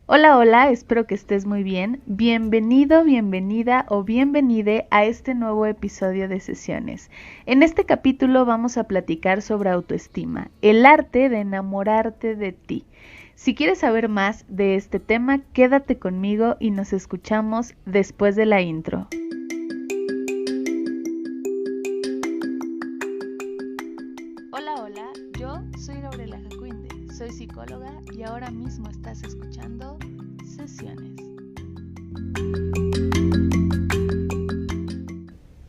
Hola, hola, espero que estés muy bien. Bienvenido, bienvenida o bienvenide a este nuevo episodio de Sesiones. En este capítulo vamos a platicar sobre autoestima, el arte de enamorarte de ti. Si quieres saber más de este tema, quédate conmigo y nos escuchamos después de la intro. Hola, hola, yo soy Gabriela Jacuinde, soy psicóloga y ahora mismo estás escuchando Sesiones.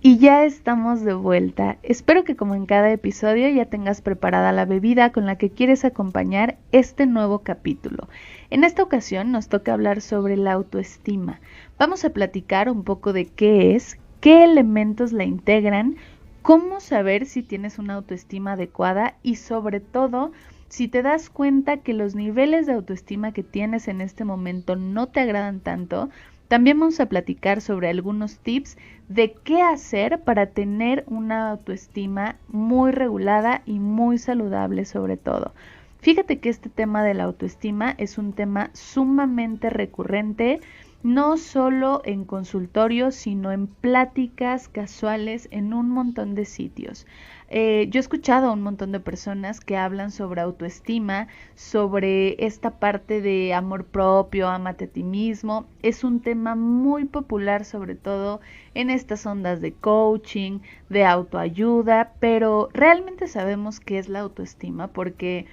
Y ya estamos de vuelta. Espero que como en cada episodio ya tengas preparada la bebida con la que quieres acompañar este nuevo capítulo. En esta ocasión nos toca hablar sobre la autoestima. Vamos a platicar un poco de qué es, qué elementos la integran, cómo saber si tienes una autoestima adecuada y sobre todo si te das cuenta que los niveles de autoestima que tienes en este momento no te agradan tanto. También vamos a platicar sobre algunos tips de qué hacer para tener una autoestima muy regulada y muy saludable sobre todo. Fíjate que este tema de la autoestima es un tema sumamente recurrente, no solo en consultorios, sino en pláticas casuales en un montón de sitios. Yo he escuchado a un montón de personas que hablan sobre autoestima, sobre esta parte de amor propio, ámate a ti mismo. Es un tema muy popular, sobre todo en estas ondas de coaching, de autoayuda, pero realmente sabemos qué es la autoestima porque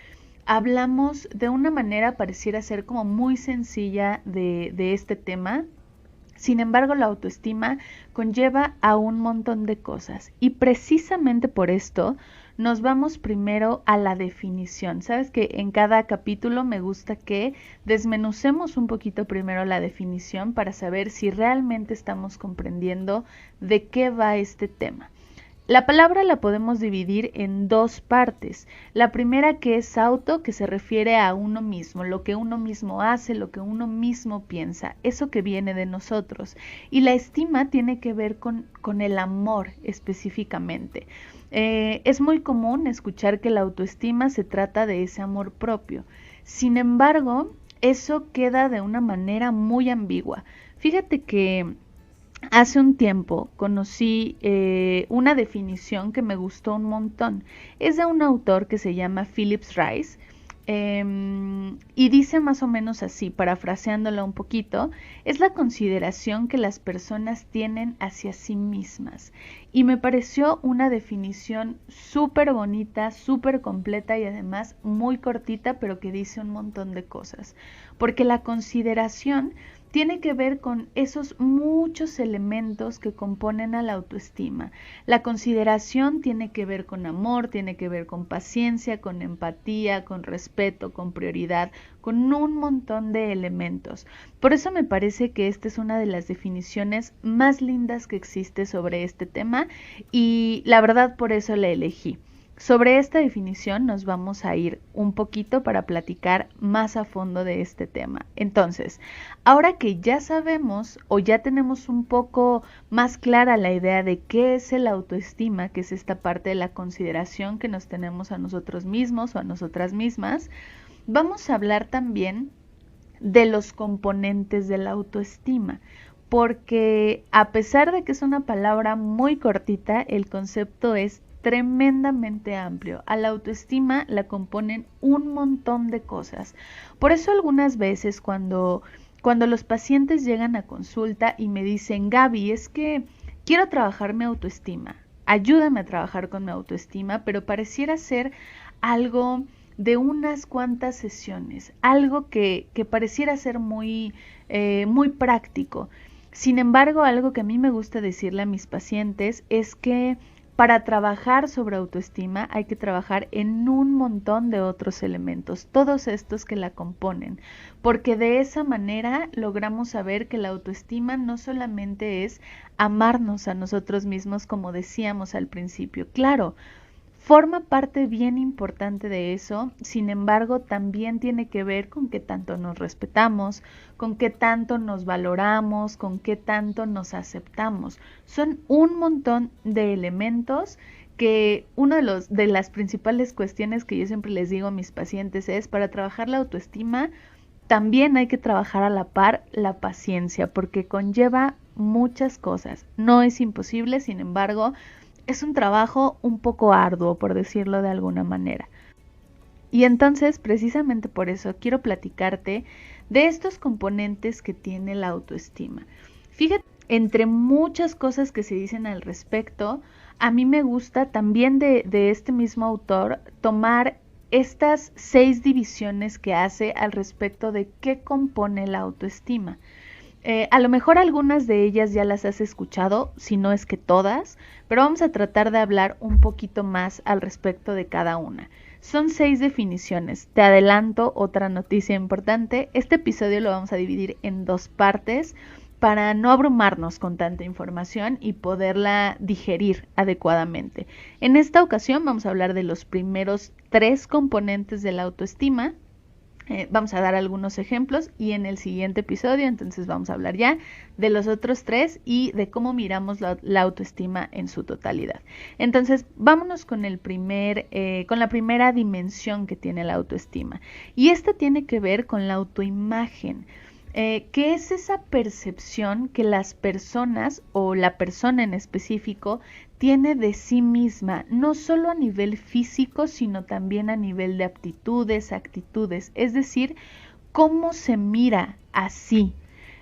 hablamos de una manera pareciera ser como muy sencilla de este tema. Sin embargo, la autoestima conlleva a un montón de cosas y precisamente por esto nos vamos primero a la definición. Sabes que en cada capítulo me gusta que desmenucemos un poquito primero la definición para saber si realmente estamos comprendiendo de qué va este tema. La palabra la podemos dividir en dos partes. La primera que es auto, que se refiere a uno mismo, lo que uno mismo hace, lo que uno mismo piensa, eso que viene de nosotros. Y la estima tiene que ver con el amor específicamente. Es muy común escuchar que la autoestima se trata de ese amor propio. Sin embargo, eso queda de una manera muy ambigua. Fíjate que hace un tiempo conocí una definición que me gustó un montón. Es de un autor que se llama Philip Rice y dice más o menos así, parafraseándola un poquito, es la consideración que las personas tienen hacia sí mismas. Y me pareció una definición súper bonita, súper completa y además muy cortita, pero que dice un montón de cosas. Porque la consideración tiene que ver con esos muchos elementos que componen a la autoestima. La consideración tiene que ver con amor, tiene que ver con paciencia, con empatía, con respeto, con prioridad, con un montón de elementos. Por eso me parece que esta es una de las definiciones más lindas que existe sobre este tema y la verdad por eso la elegí. Sobre esta definición nos vamos a ir un poquito para platicar más a fondo de este tema. Entonces, ahora que ya sabemos o ya tenemos un poco más clara la idea de qué es el autoestima, que es esta parte de la consideración que nos tenemos a nosotros mismos o a nosotras mismas, vamos a hablar también de los componentes de la autoestima, porque a pesar de que es una palabra muy cortita, el concepto es tremendamente amplio. A la autoestima la componen un montón de cosas. Por eso algunas veces cuando los pacientes llegan a consulta y me dicen, Gaby, es que quiero trabajar mi autoestima, ayúdame a trabajar con mi autoestima, pero pareciera ser algo de unas cuantas sesiones, algo que pareciera ser muy práctico. Sin embargo, algo que a mí me gusta decirle a mis pacientes es que para trabajar sobre autoestima hay que trabajar en un montón de otros elementos, todos estos que la componen, porque de esa manera logramos saber que la autoestima no solamente es amarnos a nosotros mismos como decíamos al principio, claro, forma parte bien importante de eso, sin embargo, también tiene que ver con qué tanto nos respetamos, con qué tanto nos valoramos, con qué tanto nos aceptamos. Son un montón de elementos que uno de las principales cuestiones que yo siempre les digo a mis pacientes es para trabajar la autoestima, también hay que trabajar a la par la paciencia, porque conlleva muchas cosas. No es imposible, sin embargo, es un trabajo un poco arduo, por decirlo de alguna manera. Y entonces, precisamente por eso, quiero platicarte de estos componentes que tiene la autoestima. Fíjate, entre muchas cosas que se dicen al respecto, a mí me gusta también de este mismo autor tomar estas 6 divisiones que hace al respecto de qué compone la autoestima. A lo mejor algunas de ellas ya las has escuchado, si no es que todas, pero vamos a tratar de hablar un poquito más al respecto de cada una. Son 6 definiciones. Te adelanto otra noticia importante. Este episodio lo vamos a dividir en 2 partes para no abrumarnos con tanta información y poderla digerir adecuadamente. En esta ocasión vamos a hablar de los primeros 3 componentes de la autoestima. Vamos a dar algunos ejemplos y en el siguiente episodio entonces vamos a hablar ya de los otros 3 y de cómo miramos la autoestima en su totalidad. Entonces vámonos con con la primera dimensión que tiene la autoestima, y esta tiene que ver con la autoimagen. ¿Qué es esa percepción que las personas o la persona en específico tiene de sí misma, no solo a nivel físico, sino también a nivel de aptitudes, actitudes? Es decir, cómo se mira a sí.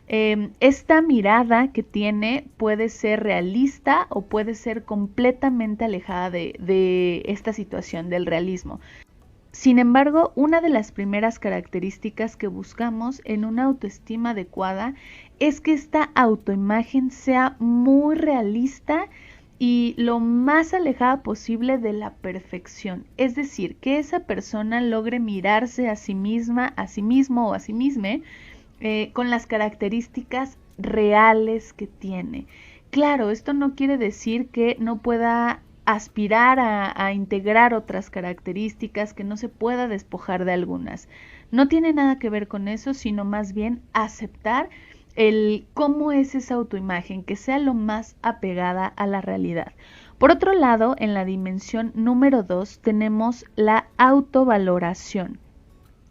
Esta mirada que tiene puede ser realista o puede ser completamente alejada de esta situación del realismo. Sin embargo, una de las primeras características que buscamos en una autoestima adecuada es que esta autoimagen sea muy realista y lo más alejada posible de la perfección. Es decir, que esa persona logre mirarse a sí misma, a sí mismo o a sí misma con las características reales que tiene. Claro, esto no quiere decir que no pueda aspirar a integrar otras características, que no se pueda despojar de algunas. No tiene nada que ver con eso, sino más bien aceptar cómo es esa autoimagen, que sea lo más apegada a la realidad. Por otro lado, en la dimensión número 2 tenemos la autovaloración,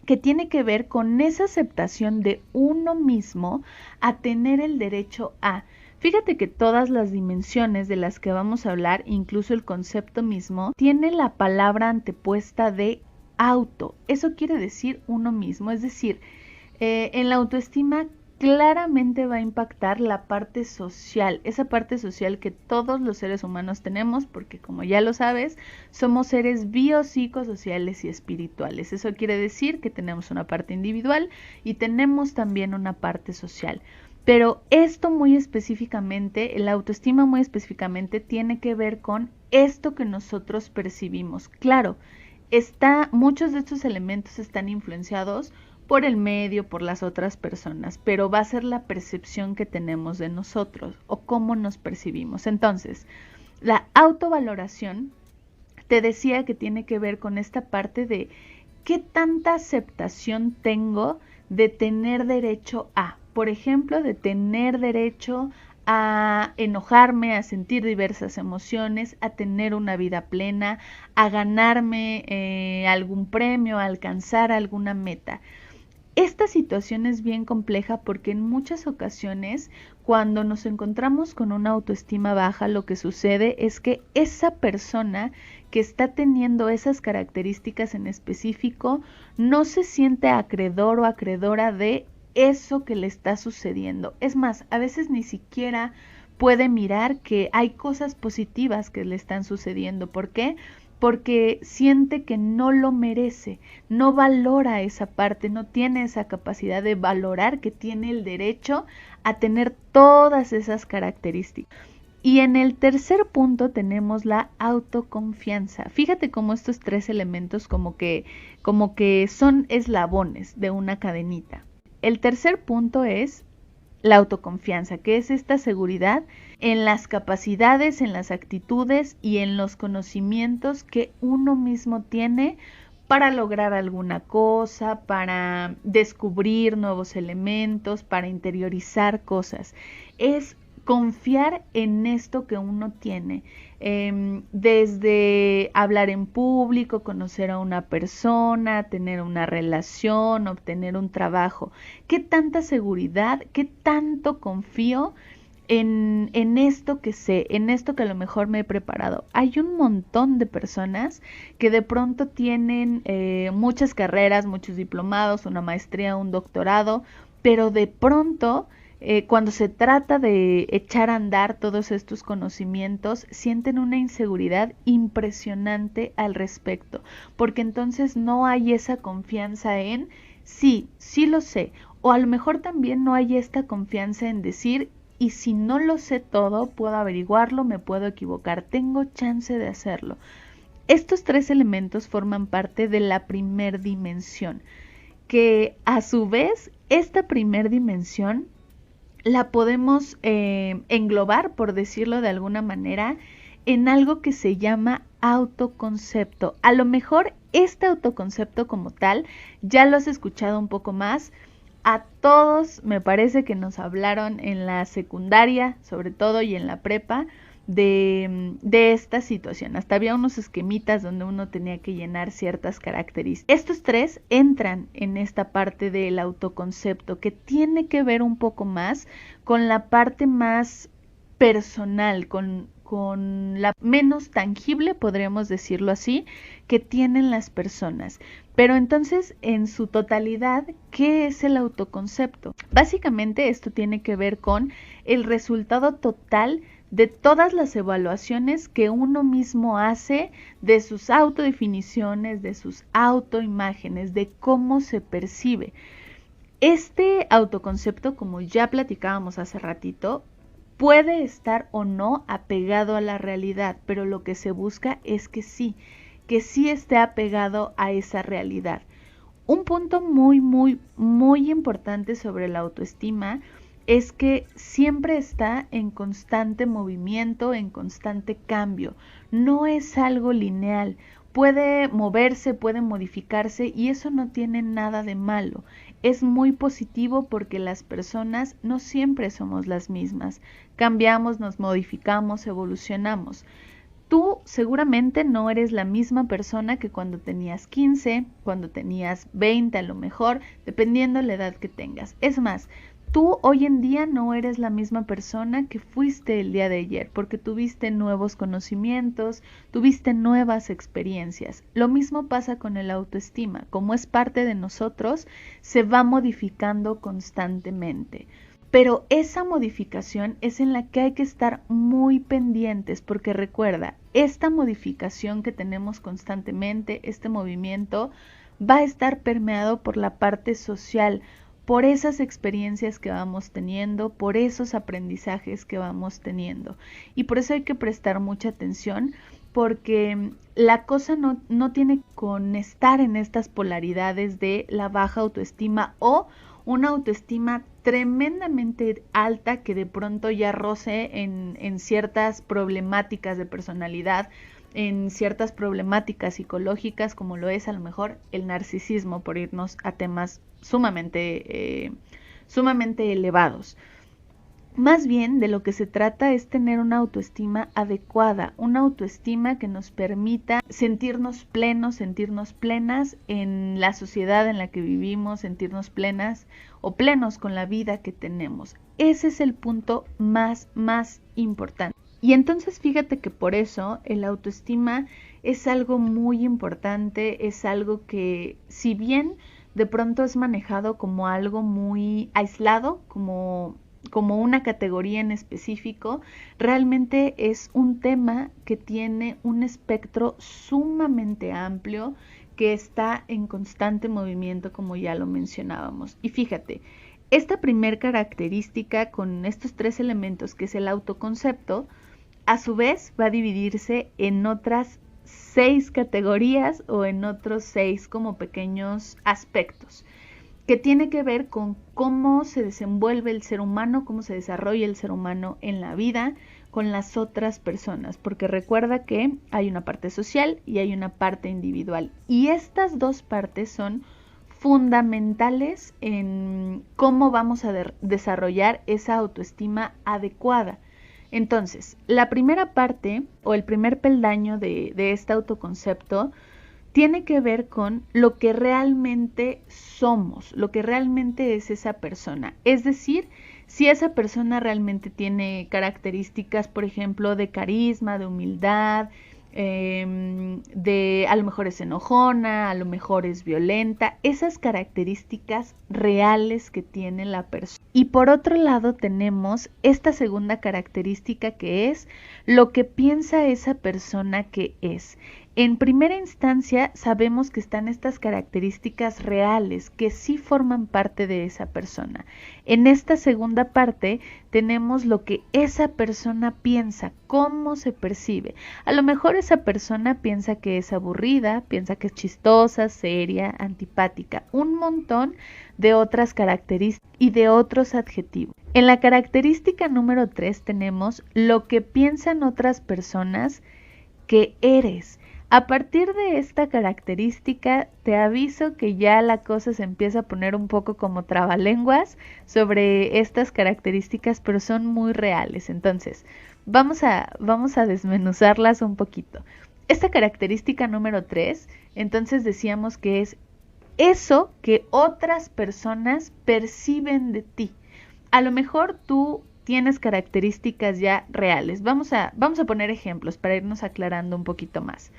que tiene que ver con esa aceptación de uno mismo a tener el derecho a. Fíjate que todas las dimensiones de las que vamos a hablar, incluso el concepto mismo, tiene la palabra antepuesta de auto. Eso quiere decir uno mismo, es decir, en la autoestima claramente va a impactar la parte social, esa parte social que todos los seres humanos tenemos, porque como ya lo sabes, somos seres biopsicosociales y espirituales. Eso quiere decir que tenemos una parte individual y tenemos también una parte social. Pero esto muy específicamente, la autoestima muy específicamente, tiene que ver con esto que nosotros percibimos. Claro, muchos de estos elementos están influenciados por el medio, por las otras personas, pero va a ser la percepción que tenemos de nosotros o cómo nos percibimos. Entonces, la autovaloración, te decía que tiene que ver con esta parte de qué tanta aceptación tengo de tener derecho a, por ejemplo, de tener derecho a enojarme, a sentir diversas emociones, a tener una vida plena, a ganarme algún premio, a alcanzar alguna meta. Esta situación es bien compleja porque en muchas ocasiones, cuando nos encontramos con una autoestima baja, lo que sucede es que esa persona que está teniendo esas características en específico no se siente acreedor o acreedora de eso que le está sucediendo. Es más, a veces ni siquiera puede mirar que hay cosas positivas que le están sucediendo. ¿Por qué? Porque siente que no lo merece, no valora esa parte, no tiene esa capacidad de valorar que tiene el derecho a tener todas esas características. Y en el tercer punto tenemos la autoconfianza. Fíjate cómo estos 3 elementos como que son eslabones de una cadenita. El tercer punto es la autoconfianza, que es esta seguridad en las capacidades, en las actitudes y en los conocimientos que uno mismo tiene para lograr alguna cosa, para descubrir nuevos elementos, para interiorizar cosas. Es confiar en esto que uno tiene, desde hablar en público, conocer a una persona, tener una relación, obtener un trabajo. ¿Qué tanta seguridad, qué tanto confío en esto que sé, en esto que a lo mejor me he preparado? Hay un montón de personas que de pronto tienen muchas carreras, muchos diplomados, una maestría, un doctorado, pero de pronto cuando se trata de echar a andar todos estos conocimientos, sienten una inseguridad impresionante al respecto, porque entonces no hay esa confianza en sí, sí lo sé, o a lo mejor también no hay esta confianza en decir, y si no lo sé todo, puedo averiguarlo, me puedo equivocar, tengo chance de hacerlo. Estos tres elementos forman parte de la primer dimensión, que a su vez esta primer dimensión la podemos englobar, por decirlo de alguna manera, en algo que se llama autoconcepto. A lo mejor este autoconcepto como tal ya lo has escuchado un poco más. A todos me parece que nos hablaron en la secundaria, sobre todo, y en la prepa, de esta situación. Hasta había unos esquemitas donde uno tenía que llenar ciertas características. Estos tres entran en esta parte del autoconcepto, que tiene que ver un poco más con la parte más personal, con la menos tangible, podríamos decirlo así, que tienen las personas. Pero entonces, en su totalidad, ¿qué es el autoconcepto? Básicamente esto tiene que ver con el resultado total de todas las evaluaciones que uno mismo hace de sus autodefiniciones, de sus autoimágenes, de cómo se percibe. Este autoconcepto, como ya platicábamos hace ratito, puede estar o no apegado a la realidad, pero lo que se busca es que sí esté apegado a esa realidad. Un punto muy importante sobre la autoestima es que siempre está en constante movimiento, en constante cambio. No es algo lineal. Puede moverse, puede modificarse y eso no tiene nada de malo. Es muy positivo porque las personas no siempre somos las mismas. Cambiamos, nos modificamos, evolucionamos. Tú seguramente no eres la misma persona que cuando tenías 15, cuando tenías 20 a lo mejor, dependiendo de la edad que tengas. Es más, tú hoy en día no eres la misma persona que fuiste el día de ayer, porque tuviste nuevos conocimientos, tuviste nuevas experiencias. Lo mismo pasa con el autoestima. Como es parte de nosotros, se va modificando constantemente. Pero esa modificación es en la que hay que estar muy pendientes, porque recuerda, esta modificación que tenemos constantemente, este movimiento, va a estar permeado por la parte social, por esas experiencias que vamos teniendo, por esos aprendizajes que vamos teniendo. Y por eso hay que prestar mucha atención, porque la cosa no tiene con estar en estas polaridades de la baja autoestima o una autoestima tremendamente alta que de pronto ya roce en ciertas problemáticas de personalidad, en ciertas problemáticas psicológicas, como lo es a lo mejor el narcisismo, por irnos a temas sumamente elevados. Más bien de lo que se trata es tener una autoestima adecuada, una autoestima que nos permita sentirnos plenos, sentirnos plenas en la sociedad en la que vivimos, sentirnos plenas o plenos con la vida que tenemos. Ese es el punto más importante. Y entonces fíjate que por eso el autoestima es algo muy importante, es algo que si bien de pronto es manejado como algo muy aislado, como una categoría en específico, realmente es un tema que tiene un espectro sumamente amplio, que está en constante movimiento, como ya lo mencionábamos. Y fíjate, esta primer característica con estos tres elementos, que es el autoconcepto, a su vez va a dividirse en otras 6 categorías o en otros 6 como pequeños aspectos, que tiene que ver con cómo se desenvuelve el ser humano, cómo se desarrolla el ser humano en la vida con las otras personas, porque recuerda que hay una parte social y hay una parte individual, y estas dos partes son fundamentales en cómo vamos a desarrollar esa autoestima adecuada. Entonces, la primera parte o el primer peldaño de este autoconcepto tiene que ver con lo que realmente somos, lo que realmente es esa persona. Es decir, si esa persona realmente tiene características, por ejemplo, de carisma, de humildad, a lo mejor es enojona, a lo mejor es violenta, esas características reales que tiene la persona. Y por otro lado tenemos esta segunda característica, que es lo que piensa esa persona que es. En primera instancia sabemos que están estas características reales que sí forman parte de esa persona. En esta segunda parte tenemos lo que esa persona piensa, cómo se percibe. A lo mejor esa persona piensa que es aburrida, piensa que es chistosa, seria, antipática, un montón de otras características y de otros adjetivos. En la característica número 3 tenemos lo que piensan otras personas que eres. A partir de esta característica, te aviso que ya la cosa se empieza a poner un poco como trabalenguas sobre estas características, pero son muy reales. Entonces, vamos a desmenuzarlas un poquito. Esta característica número 3, entonces decíamos que es eso que otras personas perciben de ti. A lo mejor tú tienes características ya reales. Vamos a poner ejemplos para irnos aclarando un poquito más.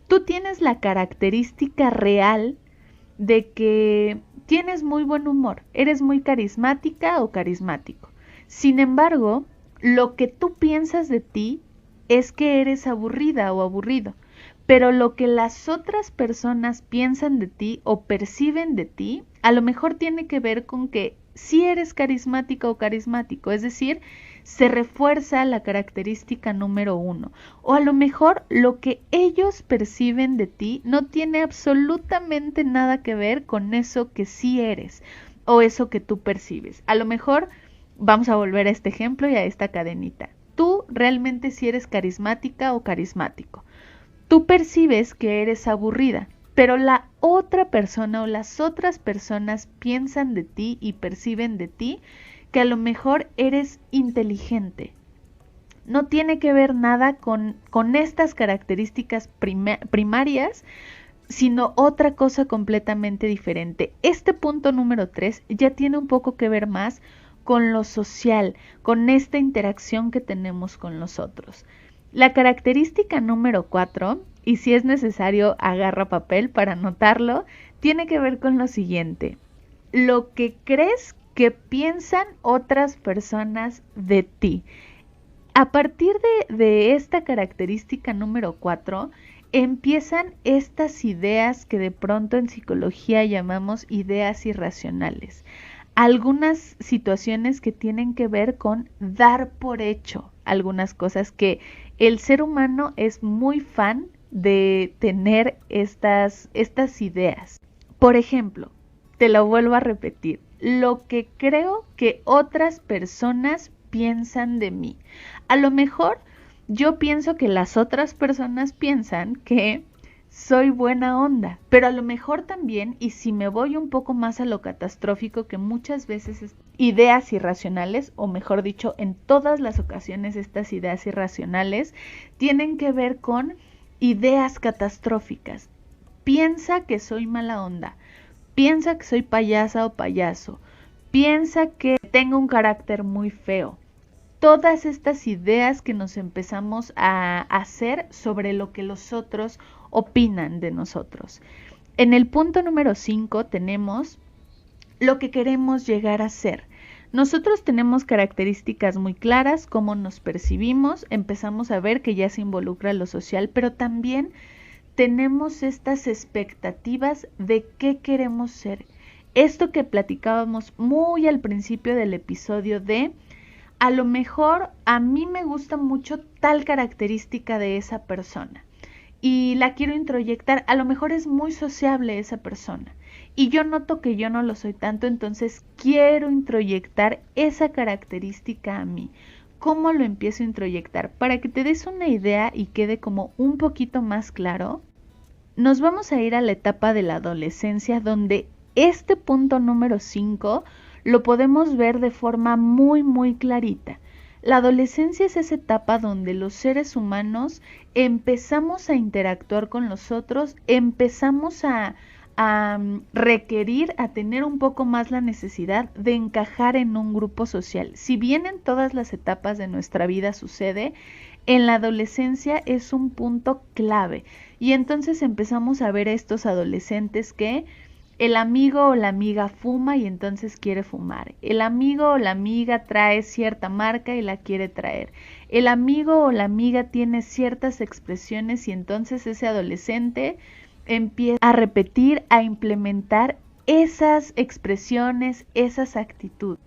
Tú tienes la característica real de que tienes muy buen humor, eres muy carismática o carismático. Sin embargo, lo que tú piensas de ti es que eres aburrida o aburrido, pero lo que las otras personas piensan de ti o perciben de ti, a lo mejor tiene que ver con que sí eres carismática o carismático, es decir, se refuerza la característica número 1. O a lo mejor lo que ellos perciben de ti no tiene absolutamente nada que ver con eso que sí eres o eso que tú percibes. A lo mejor vamos a volver a este ejemplo y a esta cadenita. Tú realmente sí eres carismática o carismático. Tú percibes que eres aburrida, pero la otra persona o las otras personas piensan de ti y perciben de ti que a lo mejor eres inteligente. No tiene que ver nada con estas características primarias, sino otra cosa completamente diferente. Este punto número 3 ya tiene un poco que ver más con lo social, con esta interacción que tenemos con los otros. La característica número 4, y si es necesario agarra papel para anotarlo, tiene que ver con lo siguiente. Lo que crees que piensan otras personas de ti. A partir de esta característica número 4, empiezan estas ideas que de pronto en psicología llamamos ideas irracionales. Algunas situaciones que tienen que ver con dar por hecho algunas cosas, que el ser humano es muy fan de tener estas ideas. Por ejemplo, te lo vuelvo a repetir, lo que creo que otras personas piensan de mí. A lo mejor yo pienso que las otras personas piensan que soy buena onda, pero a lo mejor también, y si me voy un poco más a lo catastrófico, que muchas veces es ideas irracionales, o mejor dicho, en todas las ocasiones estas ideas irracionales tienen que ver con ideas catastróficas. Piensa que soy mala onda, piensa que soy payasa o payaso, piensa que tengo un carácter muy feo. Todas estas ideas que nos empezamos a hacer sobre lo que los otros opinan de nosotros. En el punto número 5 tenemos lo que queremos llegar a ser. Nosotros tenemos características muy claras, cómo nos percibimos, empezamos a ver que ya se involucra lo social, pero también tenemos estas expectativas de qué queremos ser. Esto que platicábamos muy al principio del episodio de, a lo mejor a mí me gusta mucho tal característica de esa persona y la quiero introyectar, a lo mejor es muy sociable esa persona y yo noto que yo no lo soy tanto, entonces quiero introyectar esa característica a mí. ¿Cómo lo empiezo a introyectar? Para que te des una idea y quede como un poquito más claro, nos vamos a ir a la etapa de la adolescencia donde este punto número 5 lo podemos ver de forma muy, muy clarita. La adolescencia es esa etapa donde los seres humanos empezamos a interactuar con los otros, empezamos a requerir, a tener un poco más la necesidad de encajar en un grupo social. Si bien en todas las etapas de nuestra vida sucede, en la adolescencia es un punto clave. Y entonces empezamos a ver a estos adolescentes que el amigo o la amiga fuma y entonces quiere fumar. El amigo o la amiga trae cierta marca y la quiere traer. El amigo o la amiga tiene ciertas expresiones y entonces ese adolescente empieza a repetir, a implementar esas expresiones, esas actitudes.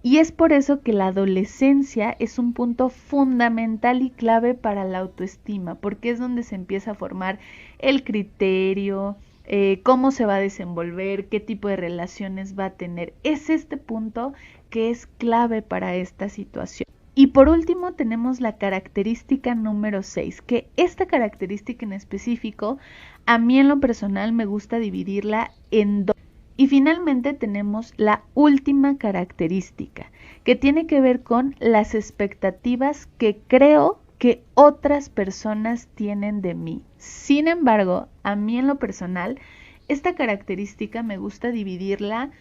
Y es por eso que la adolescencia es un punto fundamental y clave para la autoestima, porque es donde se empieza a formar el criterio, cómo se va a desenvolver, qué tipo de relaciones va a tener. Es este punto que es clave para esta situación. Y por último tenemos la característica número 6, que esta característica en específico, a mí en lo personal me gusta dividirla en dos. Y finalmente tenemos la última característica, que tiene que ver con las expectativas que creo que otras personas tienen de mí. Sin embargo, a mí en lo personal, esta característica me gusta dividirla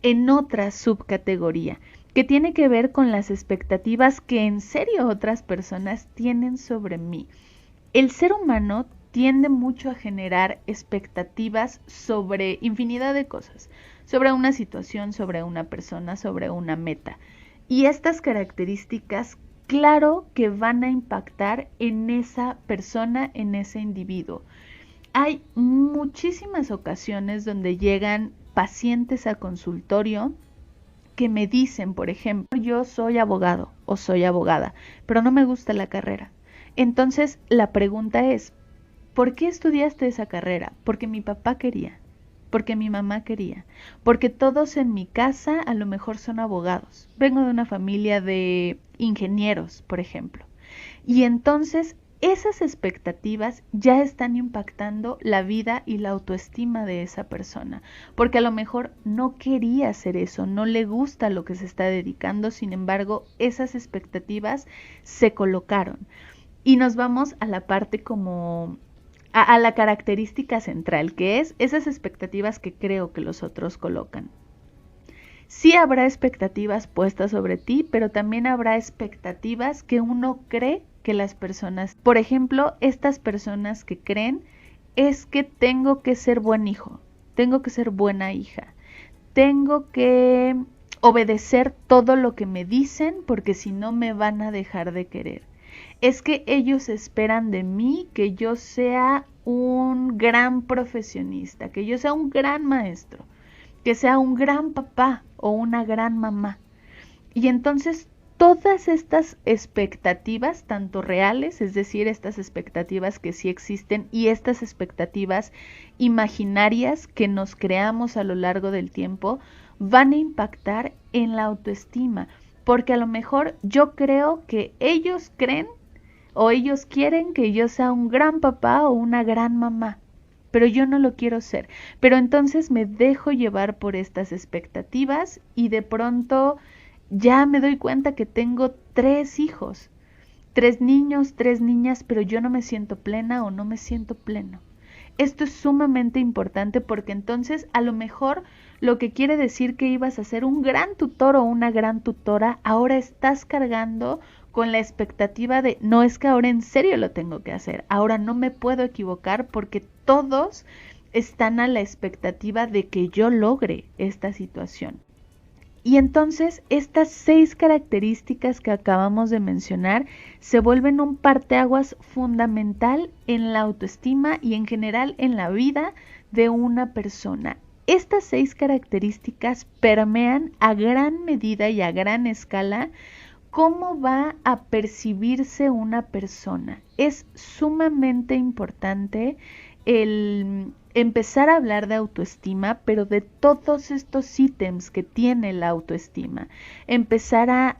en otra subcategoría, que tiene que ver con las expectativas que en serio otras personas tienen sobre mí. El ser humano tiende mucho a generar expectativas sobre infinidad de cosas, sobre una situación, sobre una persona, sobre una meta. Y estas características, claro que van a impactar en esa persona, en ese individuo. Hay muchísimas ocasiones donde llegan pacientes a consultorio que me dicen, por ejemplo, yo soy abogado o soy abogada, pero no me gusta la carrera. Entonces la pregunta es, ¿por qué estudiaste esa carrera? Porque mi papá quería, porque mi mamá quería, porque todos en mi casa a lo mejor son abogados. Vengo de una familia de ingenieros, por ejemplo. Y entonces esas expectativas ya están impactando la vida y la autoestima de esa persona, porque a lo mejor no quería hacer eso, no le gusta lo que se está dedicando, sin embargo, esas expectativas se colocaron. Y nos vamos a la parte como a la característica central, que es esas expectativas que creo que los otros colocan. Sí habrá expectativas puestas sobre ti, pero también habrá expectativas que uno cree que las personas, por ejemplo, estas personas que creen es que tengo que ser buen hijo, tengo que ser buena hija, tengo que obedecer todo lo que me dicen porque si no me van a dejar de querer. Es que ellos esperan de mí que yo sea un gran profesionista, que yo sea un gran maestro, que sea un gran papá o una gran mamá. Y entonces todas estas expectativas, tanto reales, es decir, estas expectativas que sí existen y estas expectativas imaginarias que nos creamos a lo largo del tiempo, van a impactar en la autoestima, porque a lo mejor yo creo que ellos creen o ellos quieren que yo sea un gran papá o una gran mamá, pero yo no lo quiero ser. Pero entonces me dejo llevar por estas expectativas y de pronto ya me doy cuenta que tengo 3 hijos, 3 niños, 3 niñas, pero yo no me siento plena o no me siento pleno. Esto es sumamente importante porque entonces a lo mejor lo que quiere decir que ibas a ser un gran tutor o una gran tutora, ahora estás cargando con la expectativa de no, es que ahora en serio lo tengo que hacer, ahora no me puedo equivocar porque todos están a la expectativa de que yo logre esta situación. Y entonces estas 6 características que acabamos de mencionar se vuelven un parteaguas fundamental en la autoestima y en general en la vida de una persona. Estas 6 características permean a gran medida y a gran escala cómo va a percibirse una persona. Es sumamente importante el empezar a hablar de autoestima, pero de todos estos ítems que tiene la autoestima. Empezar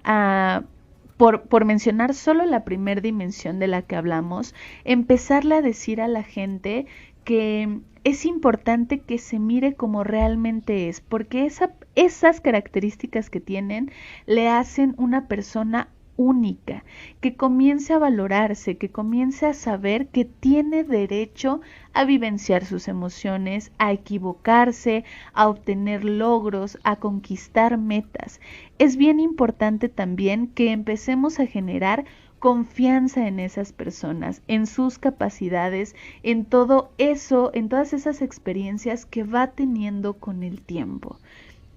por mencionar solo la primera dimensión de la que hablamos, empezarle a decir a la gente que es importante que se mire como realmente es, porque esas características que tienen le hacen una persona única, que comience a valorarse, que comience a saber que tiene derecho a vivenciar sus emociones, a equivocarse, a obtener logros, a conquistar metas. Es bien importante también que empecemos a generar confianza en esas personas, en sus capacidades, en todo eso, en todas esas experiencias que va teniendo con el tiempo.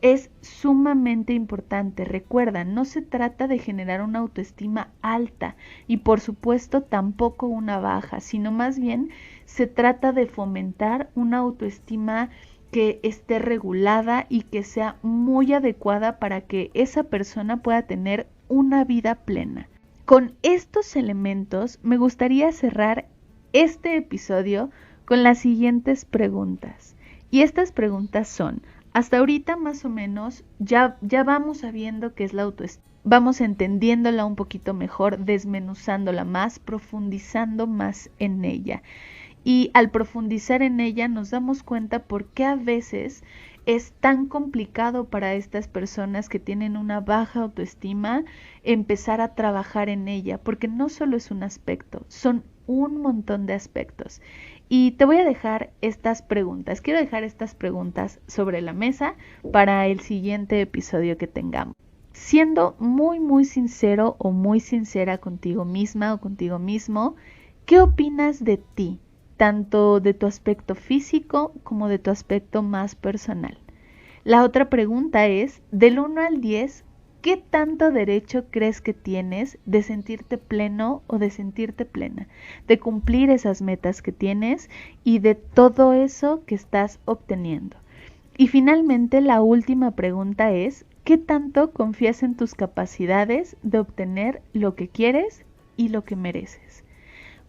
Es sumamente importante. Recuerda, no se trata de generar una autoestima alta y por supuesto tampoco una baja, sino más bien se trata de fomentar una autoestima que esté regulada y que sea muy adecuada para que esa persona pueda tener una vida plena. Con estos elementos me gustaría cerrar este episodio con las siguientes preguntas. Y estas preguntas son: hasta ahorita más o menos ya vamos sabiendo qué es la autoestima, vamos entendiéndola un poquito mejor, desmenuzándola más, profundizando más en ella. Y al profundizar en ella nos damos cuenta por qué a veces es tan complicado para estas personas que tienen una baja autoestima empezar a trabajar en ella, porque no solo es un aspecto, son un montón de aspectos. Y te voy a dejar estas preguntas, quiero dejar estas preguntas sobre la mesa para el siguiente episodio que tengamos. Siendo muy sincero o muy sincera contigo misma o contigo mismo, ¿qué opinas de ti? Tanto de tu aspecto físico como de tu aspecto más personal. La otra pregunta es, del 1 al 10, ¿qué tanto derecho crees que tienes de sentirte pleno o de sentirte plena? De cumplir esas metas que tienes y de todo eso que estás obteniendo. Y finalmente, la última pregunta es, ¿qué tanto confías en tus capacidades de obtener lo que quieres y lo que mereces?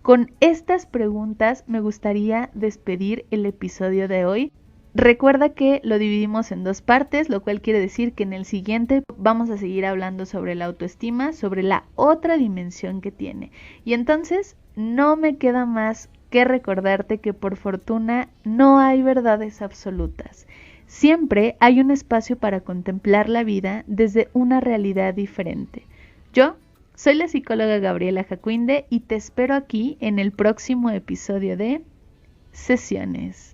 Con estas preguntas me gustaría despedir el episodio de hoy. Recuerda que lo dividimos en 2 partes, lo cual quiere decir que en el siguiente vamos a seguir hablando sobre la autoestima, sobre la otra dimensión que tiene. Y entonces no me queda más que recordarte que por fortuna no hay verdades absolutas. Siempre hay un espacio para contemplar la vida desde una realidad diferente. Yo soy la psicóloga Gabriela Jacquinde y te espero aquí en el próximo episodio de Sesiones.